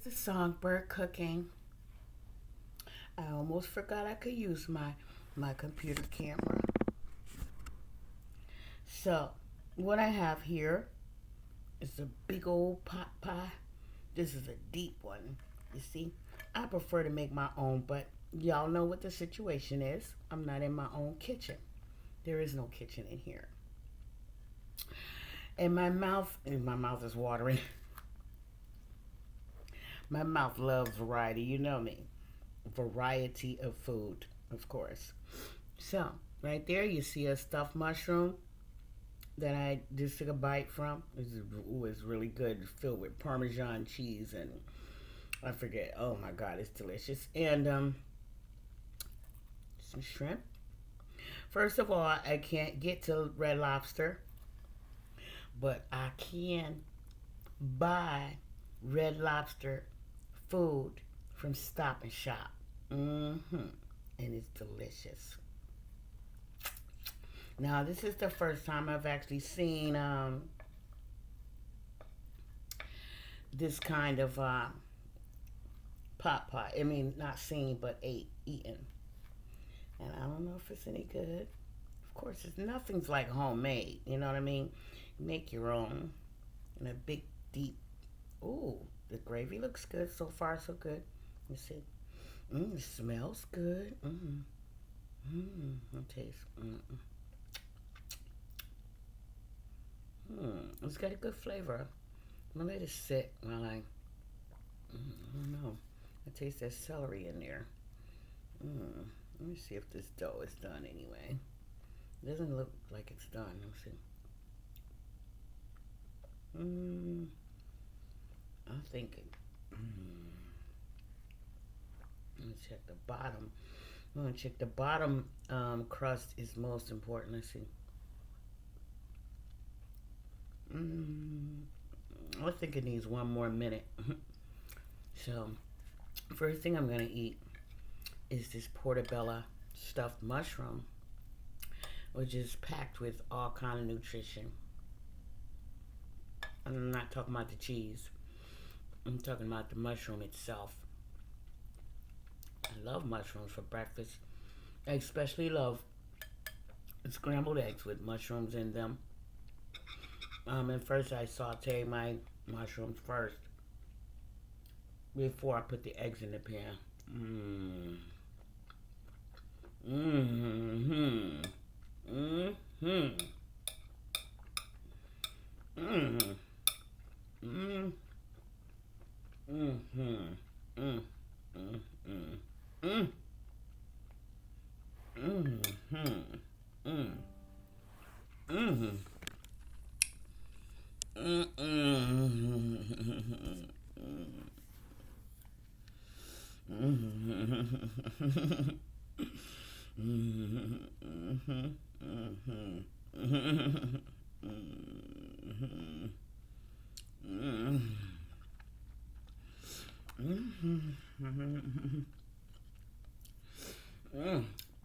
the songbird cooking. I almost forgot I could use my computer camera. So, what I have here is a big old pot pie. This is a deep one. You see, I prefer to make my own, but y'all know what the situation is. I'm not in my own kitchen. There is no kitchen in here. And my mouth is watering. My mouth loves variety. You know me. Variety of food, of course. So, right there, you see a stuffed mushroom that I just took a bite from. It's really good, filled with Parmesan cheese and I forget. Oh my God, it's delicious. And some shrimp. First of all, I can't get to Red Lobster, but I can buy Red Lobster food from Stop and Shop. And it's delicious. Now, this is the first time I've actually seen this kind of pot pie. I mean, not seen, but eaten. And I don't know if it's any good. Of course, nothing's like homemade. You know what I mean? Make your own. And a big, deep. Ooh, the gravy looks good. So far, so good. Let me see. It smells good. It tastes. It's got a good flavor. I'm gonna let it sit while I don't know. I taste that celery in there. Let me see if this dough is done anyway. It doesn't look like it's done. Let's see. I'm thinking. Let me check the bottom. I'm gonna check the bottom crust is most important. Let's see. I think it needs one more minute. So, first thing I'm gonna eat is this portobello stuffed mushroom, which is packed with all kind of nutrition. I'm not talking about the cheese. I'm talking about the mushroom itself. I love mushrooms for breakfast. I especially love scrambled eggs with mushrooms in them. And first I saute my mushrooms first before I put the eggs in the pan.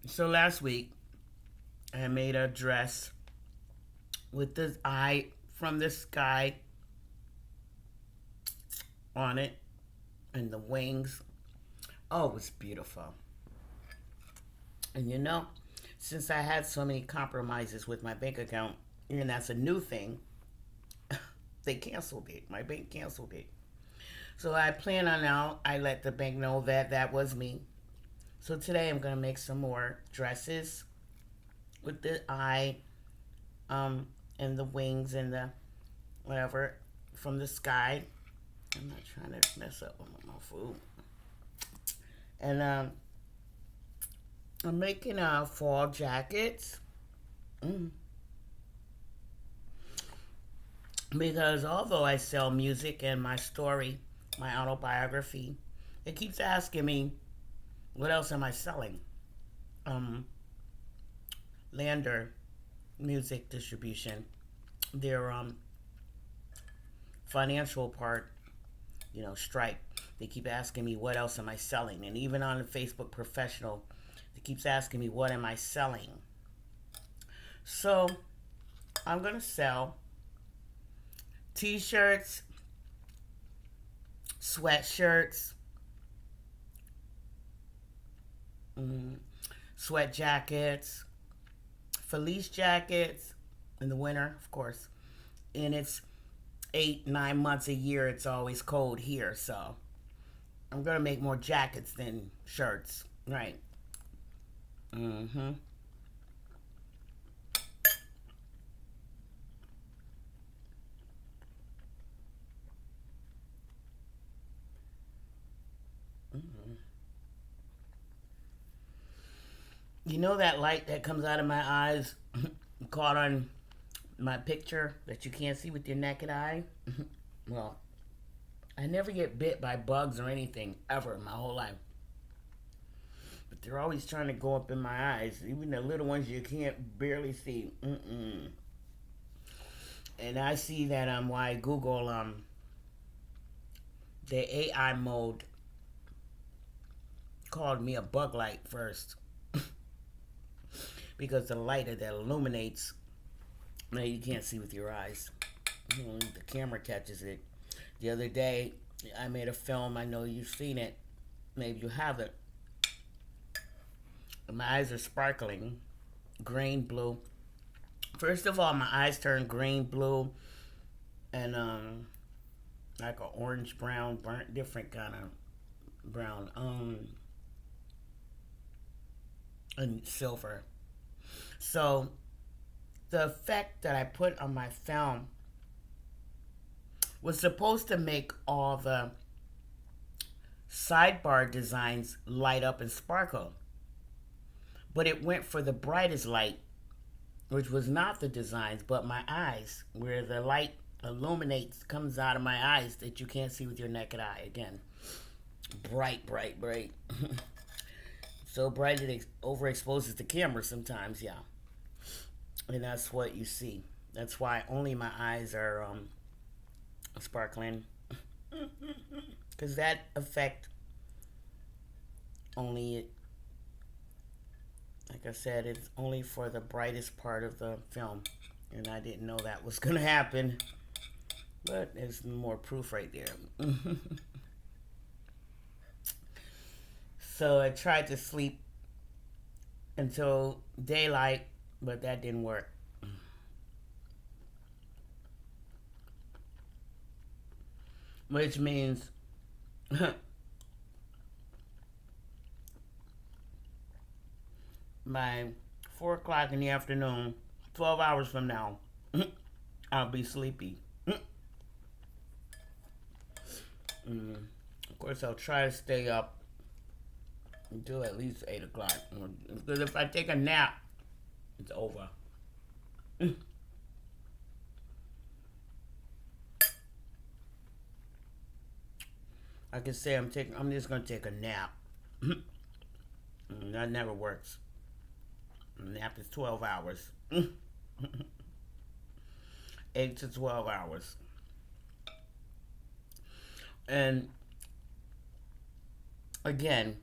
So last week I made a dress with this eye from the sky on it and the wings. Oh, it was beautiful. And you know, since I had so many compromises with my bank account, and that's a new thing, they canceled it. My bank canceled it. So I plan on now, I let the bank know that that was me. So today I'm going to make some more dresses with the eye and the wings and the whatever from the sky. I'm not trying to mess up with my food. And I'm making fall jackets. Because although I sell music and my story, my autobiography, it keeps asking me, what else am I selling? Lander Music Distribution, their financial part, you know, Stripe. They keep asking me, what else am I selling? And even on the Facebook Professional, it keeps asking me, what am I selling? So I'm going to sell t-shirts, sweatshirts, sweat jackets, fleece jackets in the winter, of course. And it's 8, 9 months a year. It's always cold here, so I'm gonna make more jackets than shirts, right? Mm-hmm. Mm-hmm. You know that light that comes out of my eyes, caught on my picture that you can't see with your naked eye? Well, I never get bit by bugs or anything ever in my whole life. But they're always trying to go up in my eyes, even the little ones you can't barely see. Mm-mm. And I see that why Google the AI mode called me a bug light first because the light that illuminates, now you can't see with your eyes. The camera catches it. The other day, I made a film. I know you've seen it. Maybe you haven't. My eyes are sparkling, green, blue. First of all, my eyes turn green, blue, and like an orange, brown, burnt, different kind of brown, and silver. So the effect that I put on my film was supposed to make all the sidebar designs light up and sparkle. But it went for the brightest light, which was not the designs, but my eyes, where the light illuminates, comes out of my eyes that you can't see with your naked eye. Again, bright, bright, bright. So bright it overexposes the camera sometimes, yeah. And that's what you see. That's why only my eyes are sparkling. Because that effect only, like I said, it's only for the brightest part of the film. And I didn't know that was going to happen. But there's more proof right there. So I tried to sleep until daylight, but that didn't work. Which means by 4 o'clock in the afternoon, 12 hours from now, I'll be sleepy. Of course, I'll try to stay up until at least 8 o'clock. Because if I take a nap, it's over. I can say I'm just gonna take a nap. That never works. A nap is 12 hours. 8 to 12 hours. And again,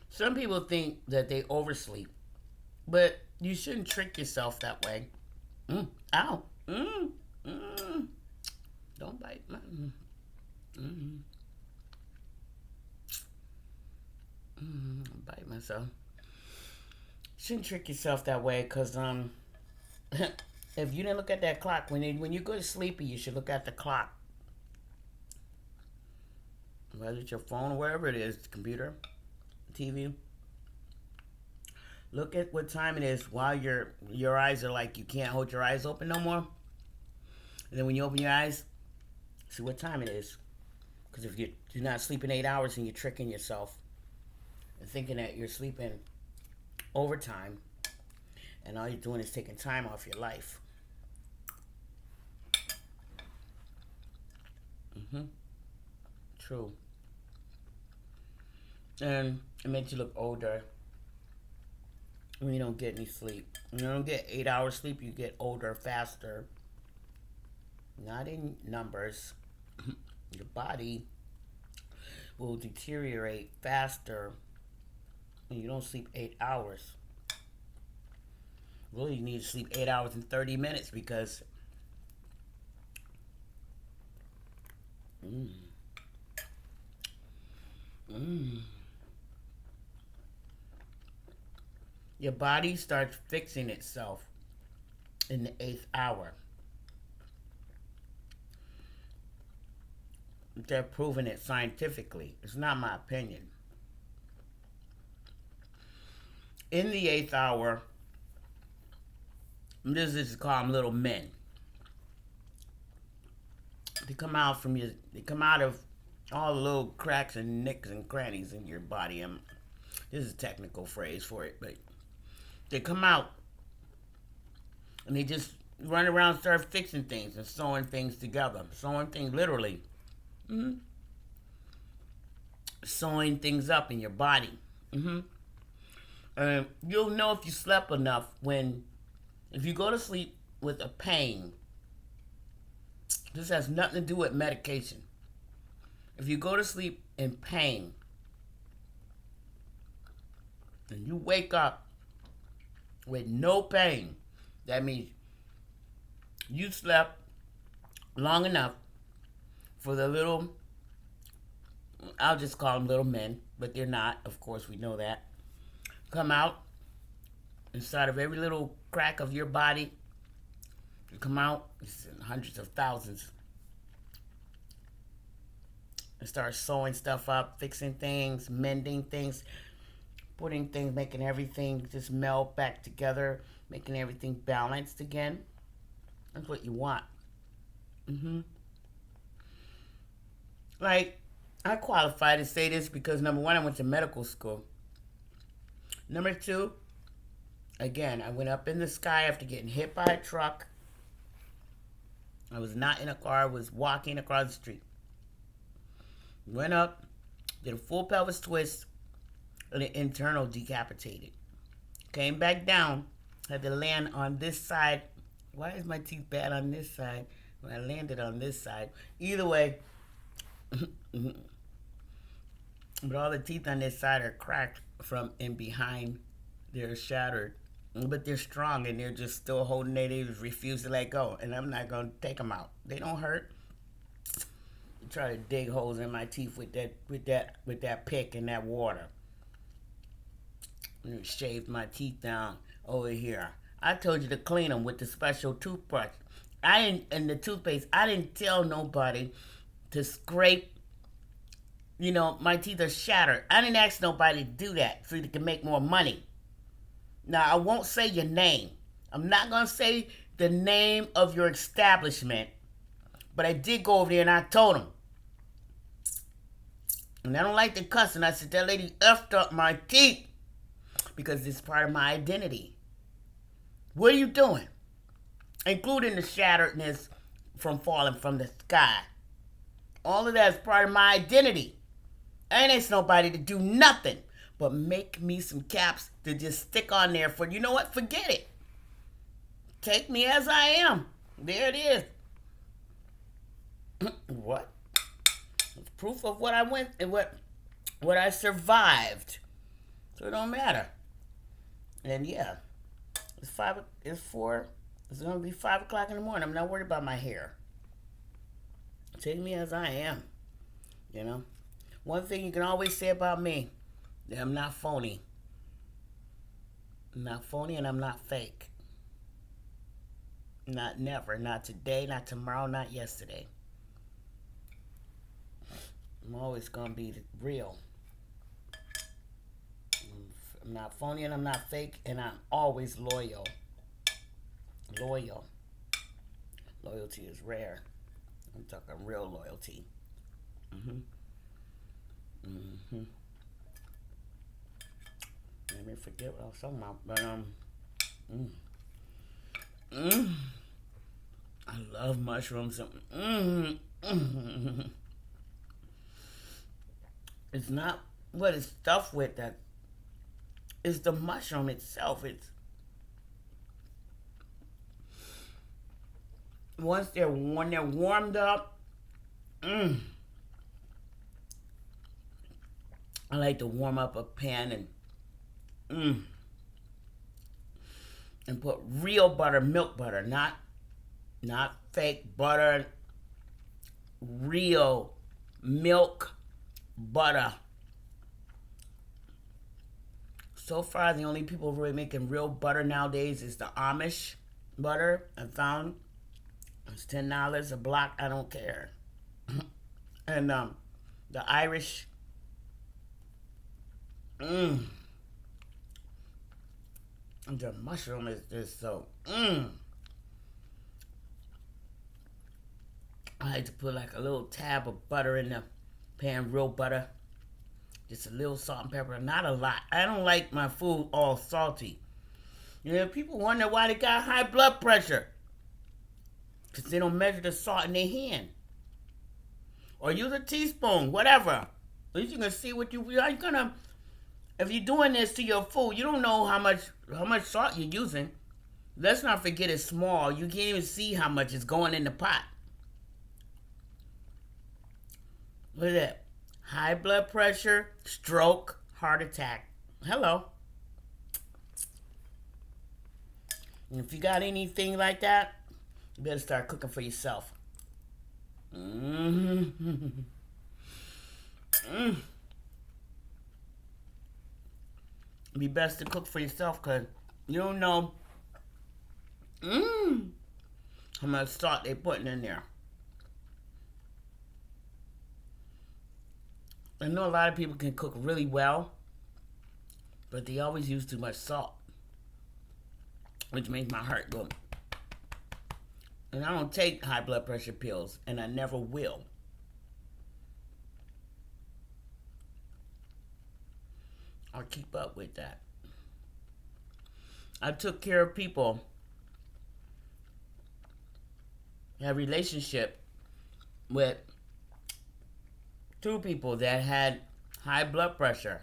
some people think that they oversleep, but you shouldn't trick yourself that way. Ow. Don't bite my. Bite myself. Shouldn't trick yourself that way, cause if you didn't look at that clock when you go to sleepy, you should look at the clock. Whether it's your phone or wherever it is, the computer, TV. Look at what time it is while your eyes are like you can't hold your eyes open no more. And then when you open your eyes, see what time it is. Because if you're not sleeping 8 hours and you're tricking yourself and thinking that you're sleeping overtime, and all you're doing is taking time off your life. True. And it makes you look older when you don't get any sleep. When you don't get 8 hours sleep, you get older faster. Not in numbers. Your body will deteriorate faster when you don't sleep 8 hours. Really, you need to sleep 8 hours and 30 minutes because Your body starts fixing itself in the 8th hour. They're proving it scientifically. It's not my opinion. In the 8th hour, this is called little men. They come out of all the little cracks and nicks and crannies in your body. This is a technical phrase for it, but they come out and they just run around, start fixing things and sewing things together. Sewing things literally. Sewing things up in your body. You'll know if you slept enough if you go to sleep with a pain. This has nothing to do with medication. If you go to sleep in pain and you wake up with no pain, that means you slept long enough for the little, I'll just call them little men, but they're not, of course we know that, come out inside of every little crack of your body. You come out, it's in hundreds of thousands, and start sewing stuff up, fixing things, mending things, putting things, making everything just meld back together, making everything balanced again. That's what you want. Like, I qualify to say this because, number one, I went to medical school. Number two, again, I went up in the sky after getting hit by a truck. I was not in a car, I was walking across the street. Went up, did a full pelvis twist, and an internal decapitated. Came back down, had to land on this side. Why is my teeth bad on this side when I landed on this side? Either way, but all the teeth on this side are cracked from in behind. They're shattered. But they're strong and they're just still holding it. They refuse to let go. And I'm not going to take them out. They don't hurt. Try to dig holes in my teeth with that pick and that water. And shaved my teeth down over here. I told you to clean them with the special toothbrush. And the toothpaste. I didn't tell nobody to scrape. You know, my teeth are shattered. I didn't ask nobody to do that so you can make more money. Now, I won't say your name. I'm not going to say the name of your establishment. But I did go over there and I told him. And I don't like to cuss. And I said, that lady effed up my teeth. Because it's part of my identity. What are you doing? Including the shatteredness from falling from the sky. All of that is part of my identity. I ain't asked nobody to do nothing but make me some caps to just stick on there for, you know what? Forget it. Take me as I am. There it is. What? It's proof of what I went and what I survived. So it don't matter. And yeah, it's gonna be 5 o'clock in the morning. I'm not worried about my hair. Take me as I am. You know? One thing you can always say about me, that I'm not phony. I'm not phony and I'm not fake. Not never. Not today, not tomorrow, not yesterday. I'm always going to be real. I'm not phony and I'm not fake, and I'm always loyal. Loyal. Loyalty is rare. I'm talking real loyalty. Let me forget what I was talking about. But I love mushrooms. It's not what it's stuffed with that. It's the mushroom itself. It's when they're warmed up. I like to warm up a pan and put real butter, milk butter, not fake butter, real milk butter. So far, the only people really making real butter nowadays is the Amish butter. I found it's $10 a block. I don't care. And the Irish, the mushroom is just so. I like to put like a little tab of butter in the pan, real butter. Just a little salt and pepper, not a lot. I don't like my food all salty. You know, people wonder why they got high blood pressure. Because they don't measure the salt in their hand. Or use a teaspoon, whatever. At least you can see what you're gonna. If you're doing this to your food, you don't know how much salt you're using. Let's not forget it's small. You can't even see how much is going in the pot. Look at that. High blood pressure, stroke, heart attack. Hello. And if you got anything like that, you better start cooking for yourself. Be best to cook for yourself because you don't know how much salt they're putting in there. I know a lot of people can cook really well, but they always use too much salt, which makes my heart go. And I don't take high blood pressure pills, and I never will. I'll keep up with that. I took care of people, had a relationship with 2 people that had high blood pressure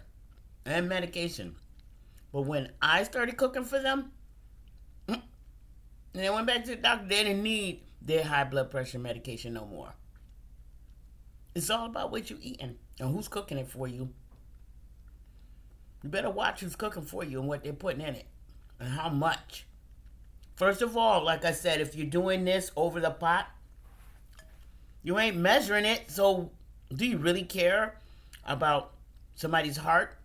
and medication. But when I started cooking for them, and they went back to the doctor, they didn't need their high blood pressure medication no more. It's all about what you're eating and who's cooking it for you. You better watch who's cooking for you and what they're putting in it and how much. First of all, like I said, if you're doing this over the pot, you ain't measuring it, so do you really care about somebody's heart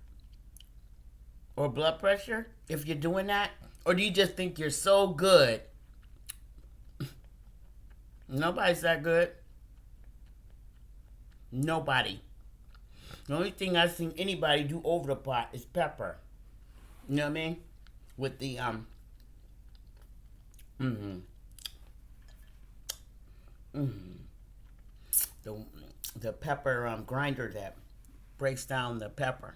or blood pressure if you're doing that? Or do you just think you're so good? Nobody's that good. Nobody. The only thing I've seen anybody do over the pot is pepper. You know what I mean? With the the pepper grinder that breaks down the pepper.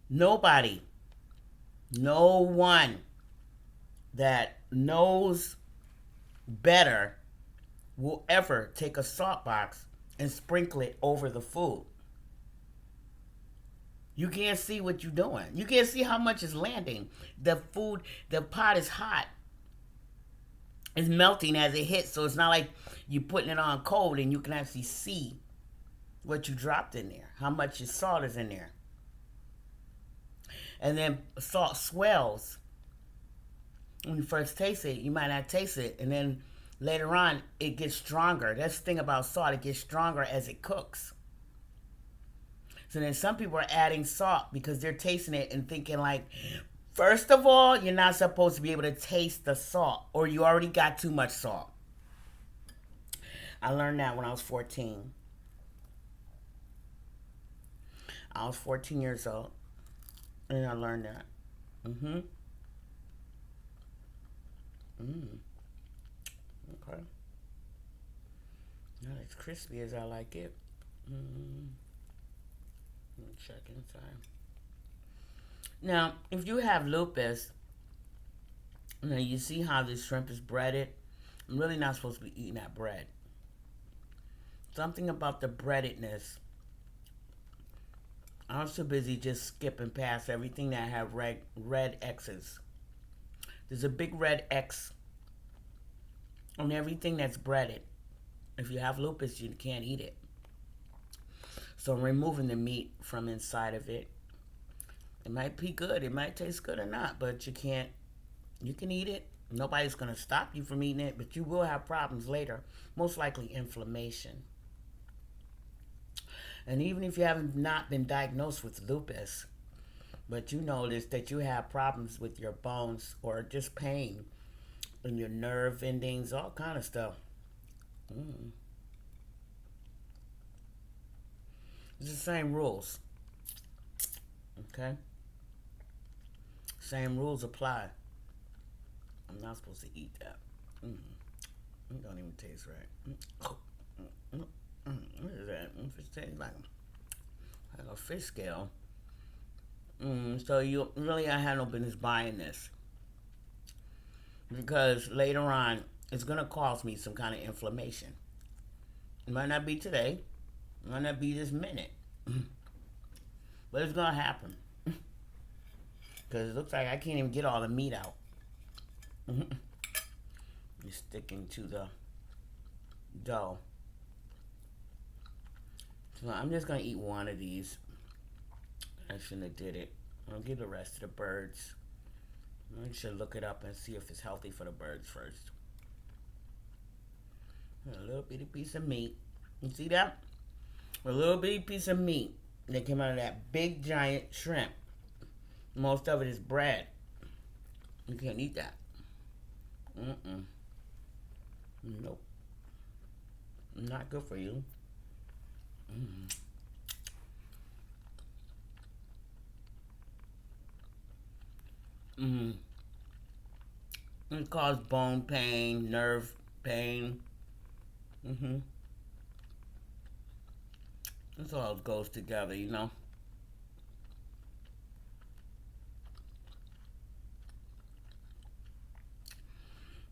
Nobody, no one that knows better will ever take a salt box and sprinkle it over the food. You can't see what you're doing. You can't see how much is landing. The food, the pot is hot. It's melting as it hits, so it's not like you're putting it on cold and you can actually see what you dropped in there, how much your salt is in there. And then salt swells. When you first taste it, you might not taste it, and then later on, it gets stronger. That's the thing about salt. It gets stronger as it cooks. So then some people are adding salt because they're tasting it and thinking like, first of all, you're not supposed to be able to taste the salt, or you already got too much salt. I learned that when I was 14. I was 14 years old, and I learned that. Okay. Not as crispy as I like it. Let me check inside. Now, if you have lupus, now you see how this shrimp is breaded. I'm really not supposed to be eating that bread. Something about the breadedness. I'm so busy just skipping past everything that have red X's. There's a big red X on everything that's breaded. If you have lupus, you can't eat it. So I'm removing the meat from inside of it. It might be good. It might taste good or not, but you can't. You can eat it. Nobody's going to stop you from eating it, but you will have problems later. Most likely inflammation. And even if you haven't not been diagnosed with lupus, But you notice that you have problems with your bones or just pain in your nerve endings, all kind of stuff. Mm. It's the same rules. Okay? Same rules apply. I'm not supposed to eat that. Mm. It don't even taste right. What is that? It tastes like a fish scale. So you really, I had no business buying this because later on it's gonna cause me some kind of inflammation. It might not be today, it might not be this minute, but it's gonna happen because it looks like I can't even get all the meat out. You're sticking to the dough. So I'm just gonna eat one of these. I shouldn't have did it. I'll give the rest to the birds. I should look it up and see if it's healthy for the birds first. A little bitty piece of meat. You see that? A little bitty piece of meat that came out of that big giant shrimp. Most of it is bread. You can't eat that. Nope. Not good for you. It causes bone pain, nerve pain. This all goes together, you know.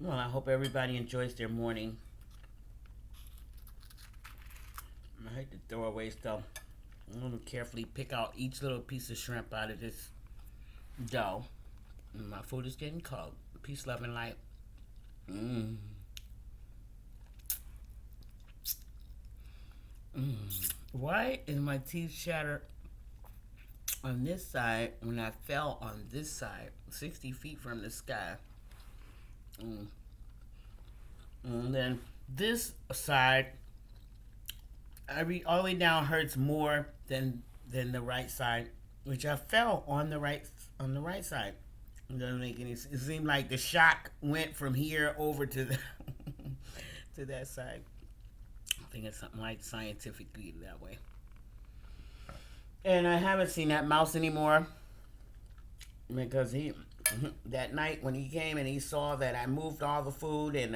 Well, I hope everybody enjoys their morning. I hate to throw away stuff. I'm going to carefully pick out each little piece of shrimp out of this dough. And my food is getting cold. Peace, love, and light. Why is my teeth shattered on this side when I fell on this side, 60 feet from the sky? And then this side, all the way down hurts more than the right side, which I fell on the right side. It doesn't make any sense. It seemed like the shock went from here over to the to that side. I think it's something like scientifically that way. And I haven't seen that mouse anymore because that night when he came and he saw that I moved all the food and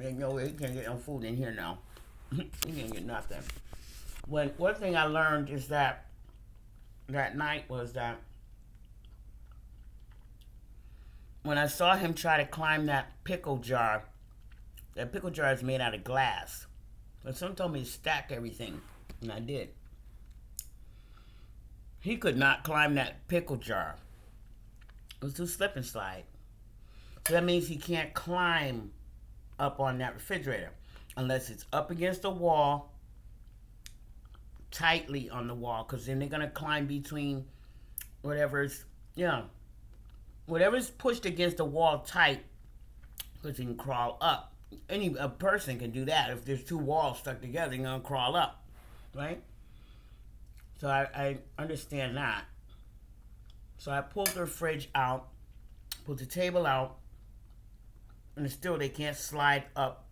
ain't no way he can't get no food in here now. He can't get nothing. One thing I learned is that night was that when I saw him try to climb that pickle jar is made out of glass. But someone told me to stack everything, and I did. He could not climb that pickle jar. It was too slip and slide. So that means he can't climb up on that refrigerator unless it's up against the wall, tightly on the wall, because then they're going to climb between whatever's pushed against the wall tight, because you can crawl up. A person can do that. If there's two walls stuck together, they're going to crawl up, right? So I understand that. So I pulled the fridge out, pulled the table out, and still they can't slide up.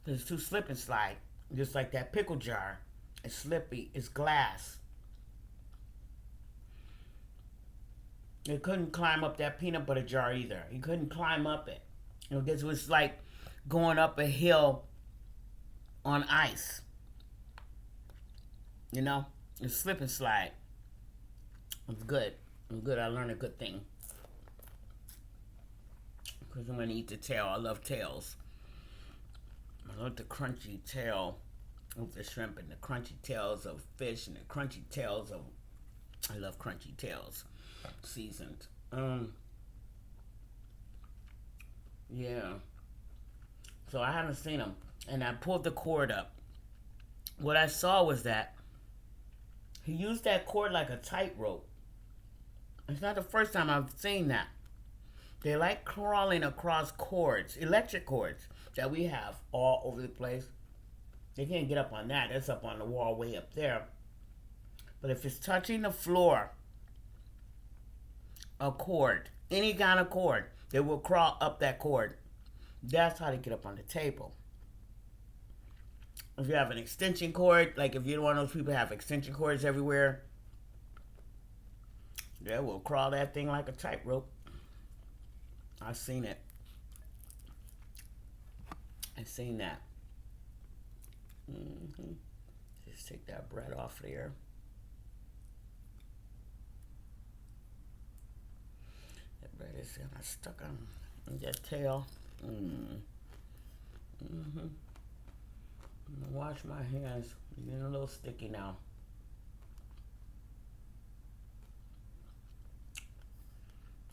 It's too slip and slide. Just like that pickle jar. It's slippy. It's glass. They couldn't climb up that peanut butter jar either. He couldn't climb up it. This was like going up a hill on ice. It's slip and slide. It's good. I learned a good thing. Because I'm going to eat the tail. I love tails. I love the crunchy tail of the shrimp and the crunchy tails of fish and the crunchy tails of... I love crunchy tails. Seasoned. Yeah. So I haven't seen them. And I pulled the cord up. What I saw was that he used that cord like a tightrope. It's not the first time I've seen that. They like crawling across cords, electric cords, that we have all over the place. They can't get up on that. That's up on the wall way up there. But if it's touching the floor, a cord, any kind of cord. They will crawl up that cord. That's how they get up on the table. If you have an extension cord, like if you're one of those people who have extension cords everywhere, they will crawl that thing like a tightrope. I've seen it. I've seen that. Just take that bread off there. That bread is kind of stuck on that tail. I'm gonna wash my hands. They're getting a little sticky now.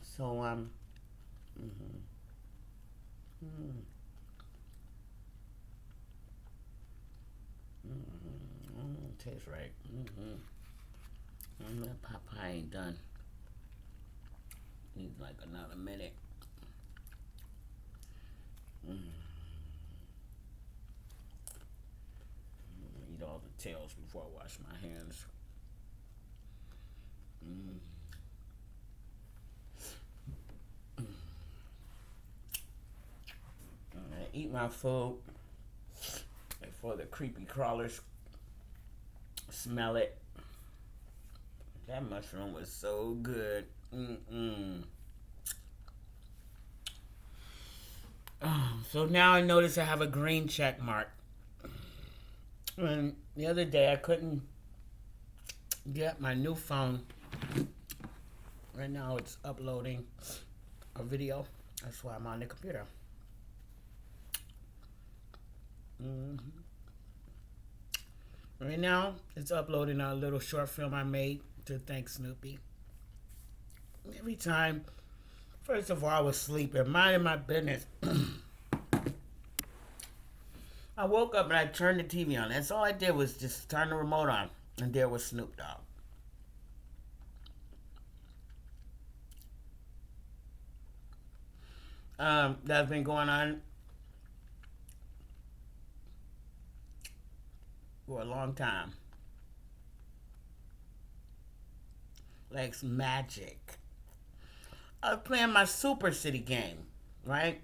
So tastes right. That Popeye ain't done. Needs like another minute. Eat all the tails before I wash my hands. I eat my food before the creepy crawlers smell it. That mushroom was so good. So now I notice I have a green check mark. And the other day I couldn't get my new phone. Right now it's uploading a video. That's why I'm on the computer. Right now it's uploading a little short film I made to thank Snoopy. Every time, first of all, I was sleeping, minding my business. I woke up and I turned the TV on. That's all I did was just turn the remote on. And there was Snoop Dogg. That's been going on for a long time. Like it's magic. I was playing my Super City game, right?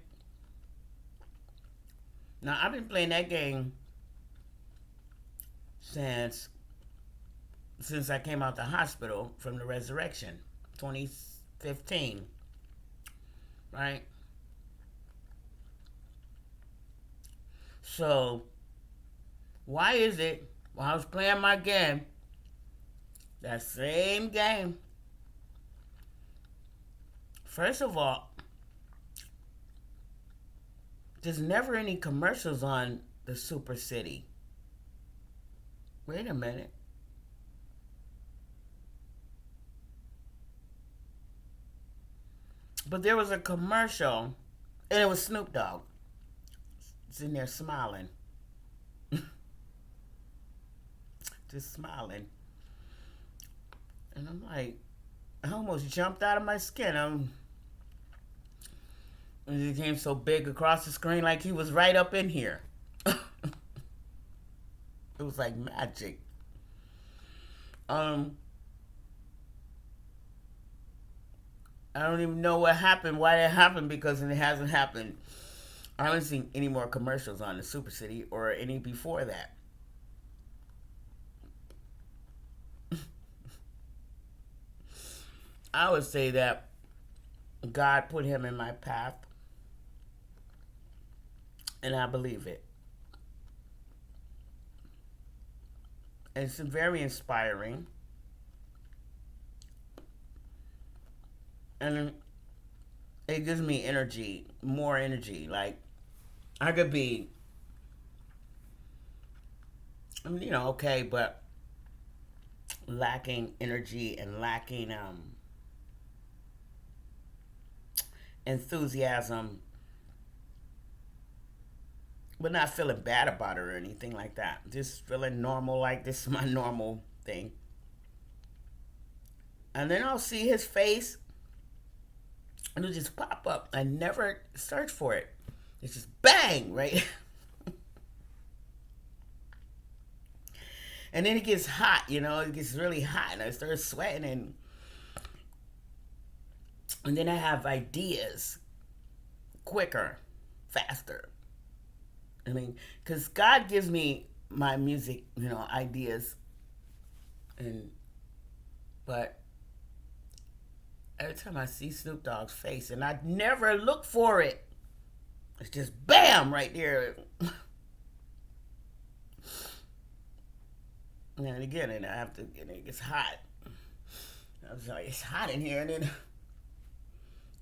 Now, I've been playing that game since I came out the hospital from the resurrection, 2015, right? So, why is it, while I was playing my game, that same game, first of all, there's never any commercials on the Super City. Wait a minute. But there was a commercial, and it was Snoop Dogg. Sitting there smiling. Just smiling. And I'm like, I almost jumped out of my skin. And he came so big across the screen like he was right up in here. It was like magic. I don't even know what happened, why that happened, because it hasn't happened. I haven't seen any more commercials on the Super City or any before that. I would say that God put him in my path, and I believe it. It's very inspiring. And it gives me energy, more energy. Like, I could be, okay, but lacking energy and lacking enthusiasm, but not feeling bad about it or anything like that. Just feeling normal, like this is my normal thing. And then I'll see his face, and it'll just pop up. I never search for it. It's just bang, right? And then it gets hot, it gets really hot, and I start sweating, and And then I have ideas quicker, faster. I mean, because God gives me my music, ideas, and but every time I see Snoop Dogg's face, and I never look for it, it's just bam right there. And again, and I have to, it gets hot. I was like, it's hot in here, and then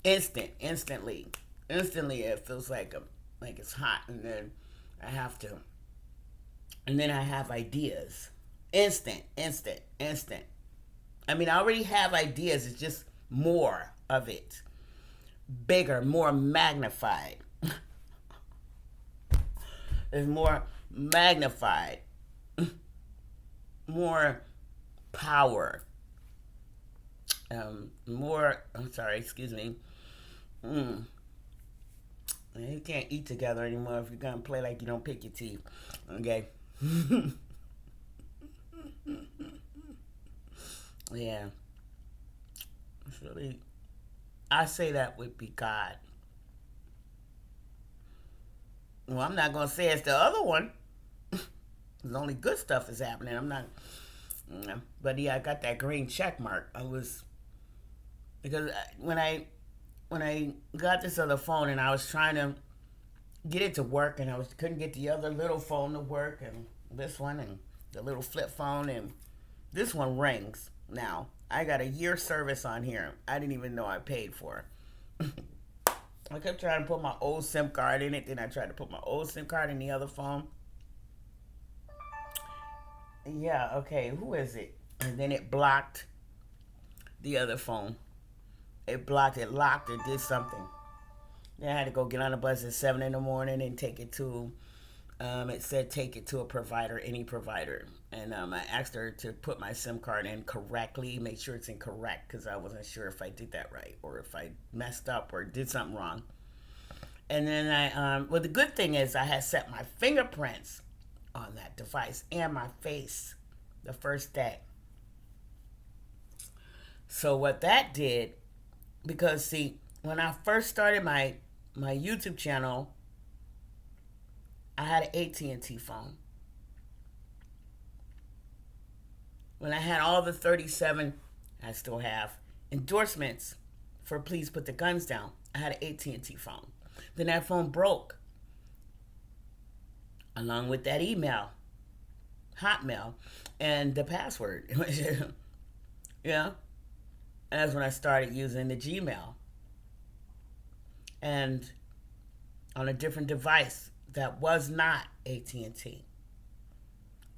instantly, it feels like it's hot, and then I have to, and then I have ideas, instant. I mean, I already have ideas. It's just more of it, bigger, more magnified. It's more magnified, more power, more. I'm sorry, excuse me. You can't eat together anymore if you're gonna play like you don't pick your teeth. Okay. Yeah. It's really. I say that would be God. Well, I'm not gonna say it's the other one. There's only good stuff is happening. I'm not. But yeah, I got that green check mark. I was because when I got this other phone and I was trying to get it to work, and couldn't get the other little phone to work, and this one and the little flip phone, and this one rings now. I got a year service on here. I didn't even know I paid for. I kept trying to put my old SIM card in it. Then I tried to put my old SIM card in the other phone. Yeah, okay, who is it? And then it blocked the other phone. It blocked it, locked it, did something. Then I had to go get on the bus at 7 in the morning and take it to, it said take it to a provider, any provider. And I asked her to put my SIM card in correctly, make sure it's incorrect, because I wasn't sure if I did that right or if I messed up or did something wrong. And then well, the good thing is I had set my fingerprints on that device and my face the first day. So what that did, because see, when I first started my YouTube channel, I had an AT&T phone. When I had all the 37, I still have, endorsements for Please Put the Guns Down, I had an AT&T phone. Then that phone broke, along with that email, Hotmail, and the password. Yeah. And that's when I started using the Gmail. And on a different device that was not AT&T.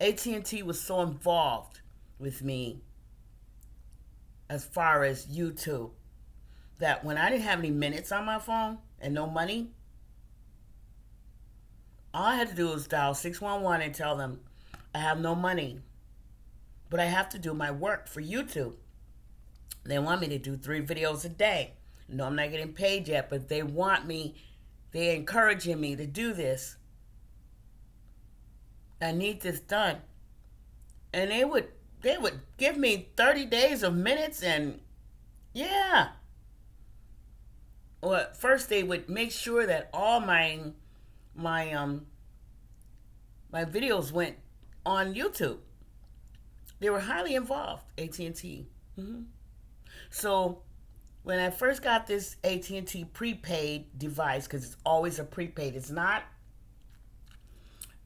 AT&T was so involved with me as far as YouTube that when I didn't have any minutes on my phone and no money, all I had to do was dial 611 and tell them I have no money, but I have to do my work for YouTube. They want me to do 3 videos a day. No, I'm not getting paid yet, but they want me, they're encouraging me to do this. I need this done. And they would give me 30 days of minutes, and yeah. Well, first they would make sure that all my videos went on YouTube. They were highly involved, AT&T. Mm-hmm. So when I first got this AT&T prepaid device, because it's always a prepaid, it's not,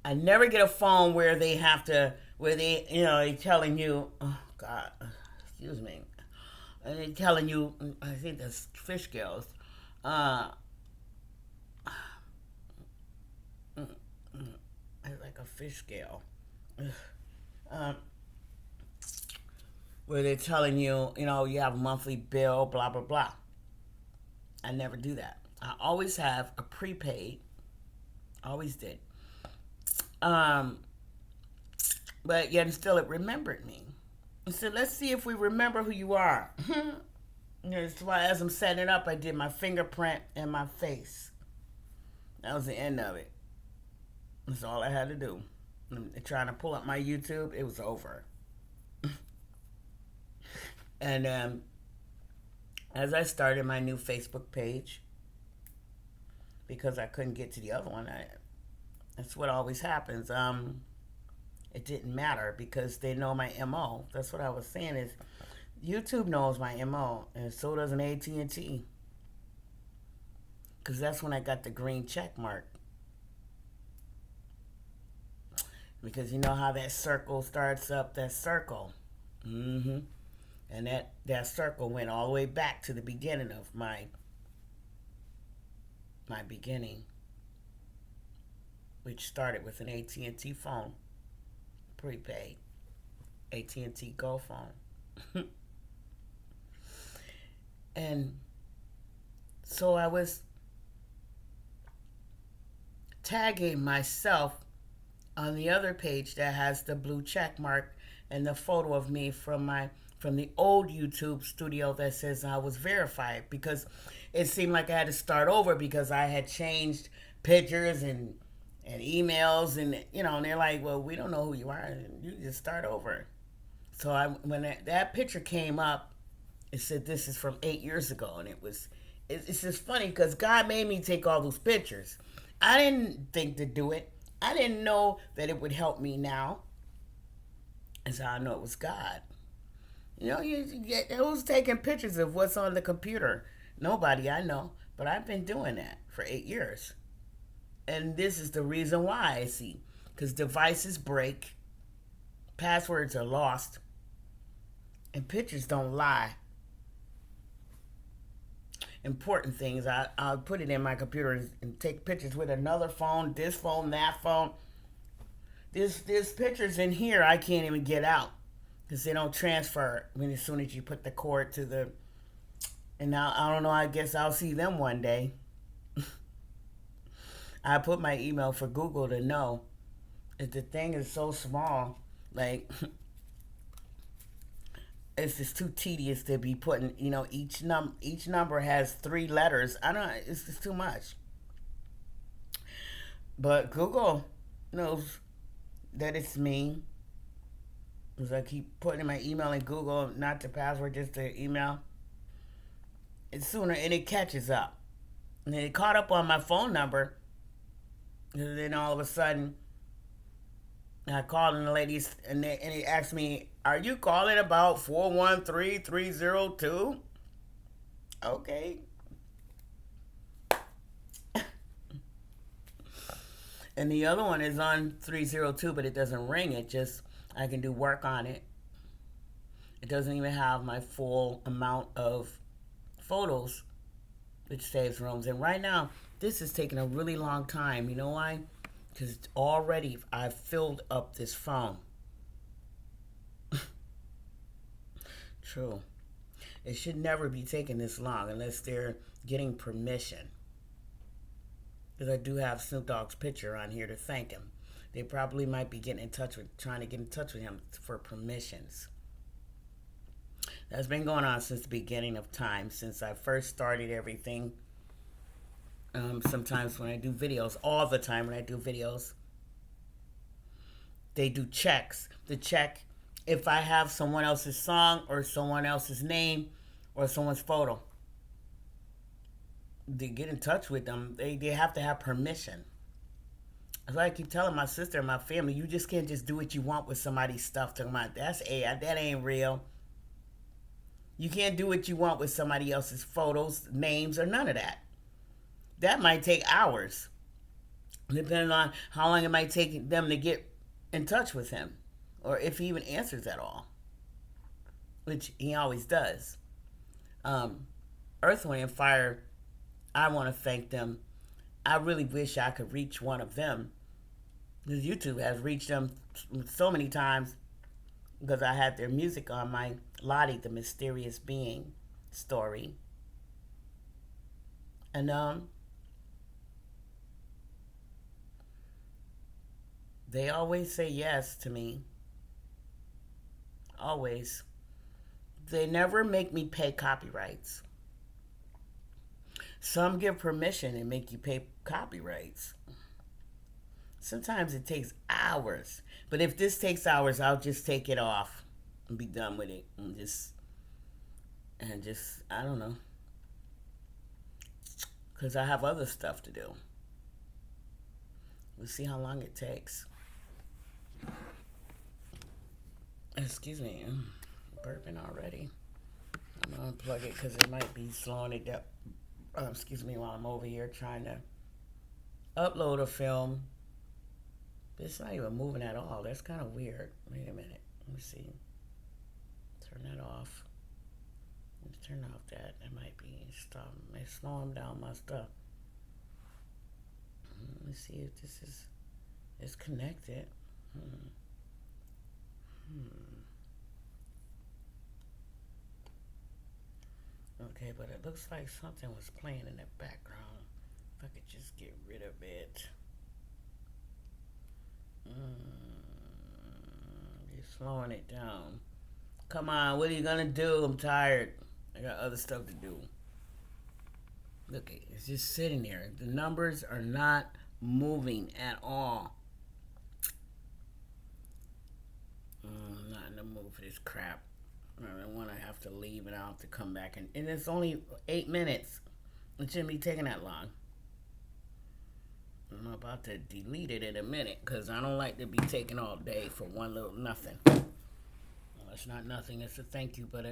I never get a phone where they have to, where they, they're telling you, oh God, excuse me, and they're telling you, I think that's fish scales, it's like a fish scale, where they're telling you, you have a monthly bill, blah, blah, blah. I never do that. I always have a prepaid. Always did. But yet still it remembered me. I said, let's see if we remember who you are. That's why as I'm setting it up, I did my fingerprint and my face. That was the end of it. That's all I had to do. Trying to pull up my YouTube, it was over. And as I started my new Facebook page, because I couldn't get to the other one, that's what always happens. It didn't matter because they know my MO. That's what I was saying is YouTube knows my MO, and so does an AT&T. Because that's when I got the green check mark. Because you know how that circle starts up, that circle. Mm-hmm. And that circle went all the way back to the beginning of my beginning, which started with an AT&T phone, prepaid, AT&T Go phone. And so I was tagging myself on the other page that has the blue check mark and the photo of me from the old YouTube studio that says I was verified, because it seemed like I had to start over because I had changed pictures and emails, and and they're like, well, we don't know who you are, and you just start over. So when that picture came up, it said this is from 8 years ago, and it's just funny because God made me take all those pictures. I didn't think to do it. I didn't know that it would help me now. And so I know it was God. Who's taking pictures of what's on the computer? Nobody I know, but I've been doing that for 8 years. And this is the reason why, I see. Because devices break, passwords are lost, and pictures don't lie. Important things, I'll put it in my computer and take pictures with another phone, this phone, that phone. There's pictures in here I can't even get out because they don't transfer as soon as you put the cord to the... And now, I don't know, I guess I'll see them one day. I put my email for Google to know if the thing is so small, like... It's just too tedious to be putting, each number has 3 letters. It's just too much. But Google knows that it's me. Because I keep putting my email in Google, not the password, just the email. It's sooner, and it catches up. And then it caught up on my phone number. And then all of a sudden, I called and the ladies, and they asked me, are you calling about 413-302? Okay. And the other one is on 302, but it doesn't ring. I can do work on it. It doesn't even have my full amount of photos, which saves rooms. And right now, this is taking a really long time. You know why? Because already I've filled up this phone. True. It should never be taking this long unless they're getting permission. Because I do have Snoop Dogg's picture on here to thank him. They probably might be trying to get in touch with him for permissions. That's been going on since the beginning of time, since I first started everything. Sometimes when I do videos, all the time when I do videos, they do checks. The check, if I have someone else's song or someone else's name or someone's photo, they get in touch with them. They have to have permission. That's why I keep telling my sister and my family, you just can't just do what you want with somebody's stuff. Talking about, that ain't real. You can't do what you want with somebody else's photos, names, or none of that. That might take hours, depending on how long it might take them to get in touch with him, or if he even answers at all, which he always does. Earth, Wind, and Fire, I want to thank them. I really wish I could reach one of them, because YouTube has reached them so many times, because I had their music on my Lottie, the Mysterious Being story. And they always say yes to me. Always. They never make me pay copyrights. Some give permission and make you pay copyrights. Sometimes it takes hours. But if this takes hours, I'll just take it off and be done with it. And just I don't know. because I have other stuff to do. We'll see how long it takes. Excuse me, I'm burping already. I'm gonna unplug it because it might be slowing it down. Excuse me, while I'm over here trying to upload a film. It's not even moving at all. That's kind of weird. Wait a minute. Let me see. Turn that off. Let's turn off that. That might be stop. It's slowing down my stuff. Let me see if this is connected. Okay, but it looks like something was playing in the background. If I could just get rid of it. You're slowing it down. Come on, what are you gonna do? I'm tired. I got other stuff to do. Look, it's just sitting there. The numbers are not moving at all. I'm not in the mood for this crap. I don't want to have to leave and I'll have to come back. And it's only 8 minutes. It shouldn't be taking that long. I'm about to delete it in a minute because I don't like to be taking all day for one little nothing. Well, it's not nothing. It's a thank you, but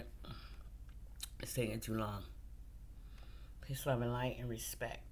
it's taking too long. Peace, love, and light, and respect.